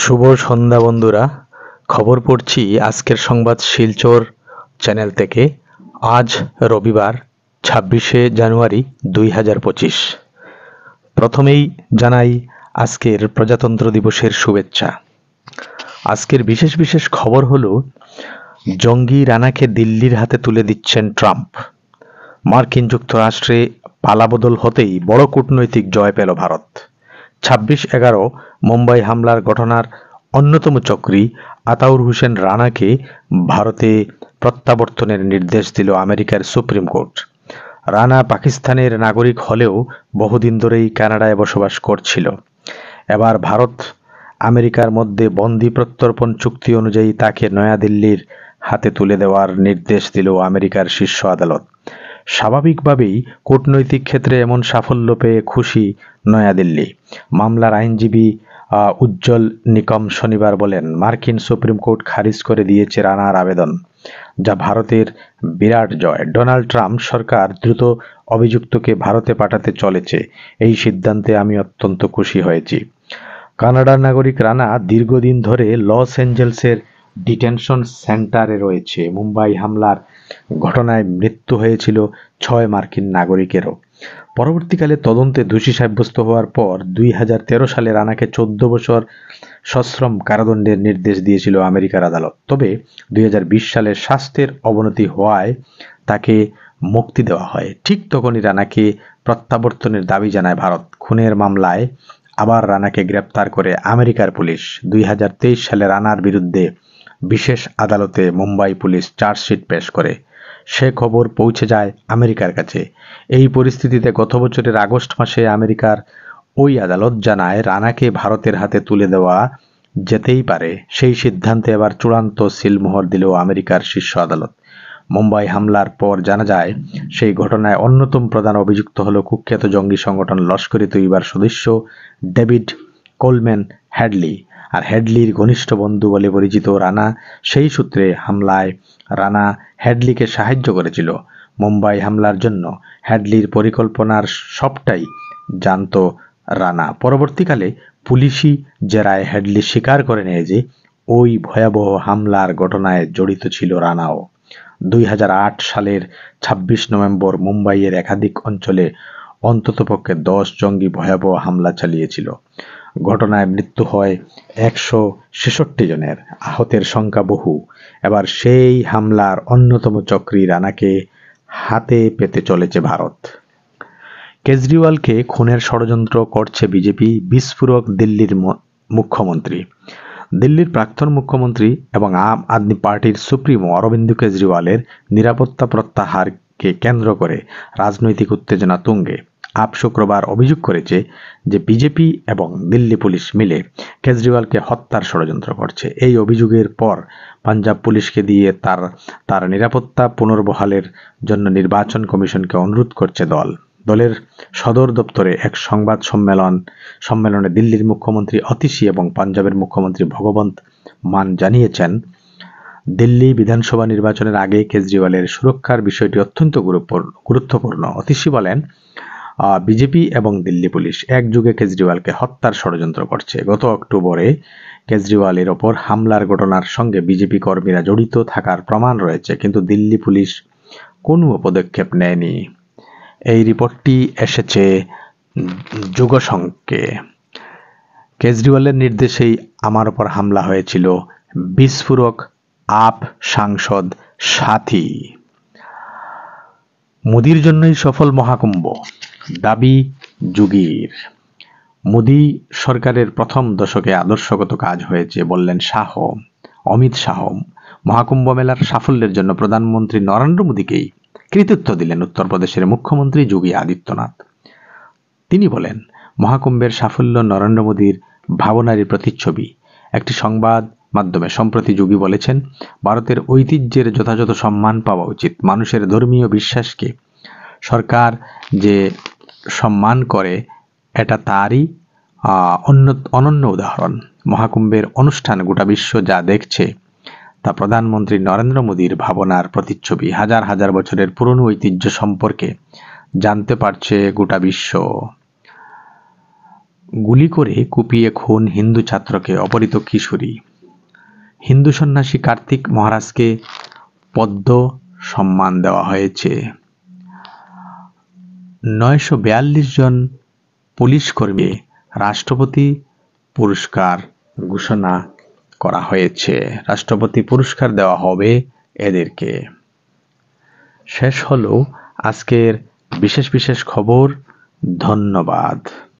শুভ সন্ধ্যা বন্ধুরা। খবর পড়ছি আজকের সংবাদ শিলচর চ্যানেল থেকে। আজ রবিবার 26শে জানুয়ারি 2025। প্রথমেই জানাই আজকের প্রজাতন্ত্র দিবসের শুভেচ্ছা। আজকের বিশেষ বিশেষ খবর হলো, জঙ্গি রানাকে দিল্লির হাতে তুলে দিচ্ছেন ট্রাম্প। মার্কিন যুক্তরাষ্ট্রে পালাবদল হতেই বড় কূটনৈতিক জয় পেল ভারত। 26/11 মুম্বাই হামলার ঘটনার অন্যতম চক্রী আতাউর হোসেন রানাকে ভারতে প্রত্যাবর্তনের নির্দেশ দিল আমেরিকার সুপ্রিম কোর্ট। রানা পাকিস্তানের নাগরিক হলেও বহুদিন ধরেই কানাডায় বসবাস করছিল। এবার ভারত আমেরিকার মধ্যে বন্দি প্রত্যর্পণ চুক্তি অনুযায়ী তাকে নয়াদিল্লির হাতে তুলে দেওয়ার নির্দেশ দিল আমেরিকার শীর্ষ আদালত। স্বাভাবিকভাবেই কূটনৈতিক ক্ষেত্রে এমন সাফল্য পেয়ে খুশি নয়াদিল্লি। মামলার আইনজীবী উজ্জ্বল নিকম শনিবার বলেন, মার্কিন সুপ্রিম কোর্ট খারিজ করে দিয়েছে রানার আবেদন, যা ভারতের বিরাট জয়। ডোনাল্ড ট্রাম্প সরকার দ্রুত অভিযুক্তকে ভারতে পাঠাতে চলেছে, এই সিদ্ধান্তে আমি অত্যন্ত খুশি হয়েছি। কানাডার নাগরিক রানা দীর্ঘদিন ধরে লস অ্যাঞ্জেলসের ডিটেনশন সেন্টারে রয়েছে। মুম্বাই হামলার ঘটনায় মৃত্যু হয়েছিল 6 মার্কিন নাগরিকেরও। পরবর্তীকালে তদন্তে দোষী সাব্যস্ত হওয়ার পর 2013 সালে রানাকে 14 বছর সশ্রম কারাদণ্ডের নির্দেশ দিয়েছিল আমেরিকার আদালত। তবে 2020 সালে স্বাস্থ্যের অবনতি হওয়ায় তাকে মুক্তি দেওয়া হয়। ঠিক তখনই রানাকে প্রত্যাবর্তনের দাবি জানায় ভারত। খুনের মামলায় আবার রানাকে গ্রেপ্তার করে আমেরিকার পুলিশ। 2023 সালে রানার বিরুদ্ধে বিশেষ আদালতে মুম্বাই পুলিশ চার্জশিট পেশ করে। সে খবর পৌঁছে যায় আমেরিকার কাছে। এই পরিস্থিতিতে গত বছরের আগস্ট মাসে আমেরিকার ওই আদালত জানায় রানাকে ভারতের হাতে তুলে দেওয়া যেতেই পারে। সেই সিদ্ধান্তে এবার চূড়ান্ত সিলমোহর দিল আমেরিকার শীর্ষ আদালত। মুম্বাই হামলার পর জানা যায়, সেই ঘটনায় অন্যতম প্রধান অভিযুক্ত হলো কুখ্যাত জঙ্গি সংগঠন লস্কর-ই-তৈয়বার সদস্য ডেভিড কোলম্যান হ্যাডলি। আর হ্যাডলির ঘনিষ্ঠ বন্ধু বলে পরিচিত রানা। সেই সূত্রে হামলায় রানা হ্যাডলিকে সাহায্য করেছিল। মুম্বাই হামলার জন্য হ্যাডলির পরিকল্পনার সবটাই জানত রানা। পরবর্তীকালে পুলিশি জেরায় হ্যাডলি স্বীকার করে নেয় যে ওই ভয়াবহ হামলার ঘটনায় জড়িত ছিল রানাও। 2008 সালের 26 নভেম্বর মুম্বাইয়ের একাধিক অঞ্চলে অন্ততপক্ষে 10 জঙ্গি ভয়াবহ হামলা চালিয়েছিল। ঘটনায় মৃত্যু হয় 166 জনের, আহতের সংখ্যা বহু। এবার সেই হামলার অন্যতম চক্রী রানাকে হাতে পেতে চলেছে ভারত। কেজরিওয়ালকে খুনের ষড়যন্ত্র করছে বিজেপি, বিস্ফোরক দিল্লির মুখ্যমন্ত্রী। দিল্লির প্রাক্তন মুখ্যমন্ত্রী এবং আম আদমি পার্টির সুপ্রিমো অরবিন্দ কেজরিওয়ালের নিরাপত্তা প্রত্যাহারকে কেন্দ্র করে রাজনৈতিক উত্তেজনা তুঙ্গে। আপ শুক্রবার অভিযোগ করেছে যে বিজেপি এবং দিল্লি পুলিশ মিলে কেজরিওয়ালকে হত্যার ষড়যন্ত্র করছে। এই অভিযোগের পর পাঞ্জাব পুলিশকে দিয়ে তার নিরাপত্তা পুনর্বহালের জন্য নির্বাচন কমিশনকে অনুরোধ করছে দলের সদর দপ্তরে এক সংবাদ সম্মেলনে দিল্লির মুখ্যমন্ত্রী অতিশী এবং পাঞ্জাবের মুখ্যমন্ত্রী ভগবন্ত মান জানিয়েছেন, দিল্লি বিধানসভা নির্বাচনের আগে কেজরিওয়ালের সুরক্ষার বিষয়টি অত্যন্ত গুরুত্বপূর্ণ। অতিশী বলেন, বিজেপি এবং দিল্লি পুলিশ একযোগে কেজরিওয়ালকে হত্যার ষড়যন্ত্র করছে। গত অক্টোবরে কেজরিওয়ালের ওপর হামলার ঘটনার সঙ্গে বিজেপি কর্মীরা জড়িত থাকার প্রমাণ রয়েছে, কিন্তু দিল্লি পুলিশ কোনো পদক্ষেপ নেয়নি। এই রিপোর্টটি এসেছে যুগসংকে। কেজরিওয়ালের নির্দেশেই আমার ওপর হামলা হয়েছিল, বিস্ফোরক আপ সাংসদ সাথী। মোদির জন্যই সফল মহাকুম্ভ, দাবি যোগীর। মোদি সরকারের প্রথম দশকে আদর্শগত কাজ হয়েছে বললেন অমিত শাহ। মহাকুম্ভ মেলার সাফল্যের জন্য প্রধানমন্ত্রী নরেন্দ্র মোদীকেই কৃতিত্ব দিলেন উত্তরপ্রদেশের মুখ্যমন্ত্রী যোগী আদিত্যনাথ। তিনি বলেন, মহাকুম্ভের সাফল্য নরেন্দ্র মোদীর ভাবনারই প্রতিচ্ছবি। একটি সংবাদ মাধ্যমে সম্প্রতি যোগী বলেছেন, ভারতের ঐতিহ্যের যথাযথ সম্মান পাওয়া উচিত। মানুষের ধর্মীয় বিশ্বাসকে সরকার যে সম্মান করে, এটা তারই অনন্য উদাহরণ। মহাকুম্ভের অনুষ্ঠান গোটা বিশ্ব যা দেখছে তা প্রধানমন্ত্রী নরেন্দ্র মোদীর ভাবনার প্রতিচ্ছবি। হাজার হাজার বছরের পুরনো ঐতিহ্য সম্পর্কে জানতে পারছে গোটা বিশ্ব। গুলি করে কুপিয়ে খুন হিন্দু ছাত্রকে অপহৃত কিশোরী। হিন্দু সন্ন্যাসী কার্তিক মহারাজকে পদ্ম সম্মান দেওয়া হয়েছে। 942 জন পুলিশ কর্মী রাষ্ট্রপতি পুরস্কার ঘোষণা করা হয়েছে। রাষ্ট্রপতি পুরস্কার দেওয়া হবে এদেরকে। শেষ হলো আজকের বিশেষ বিশেষ খবর। ধন্যবাদ।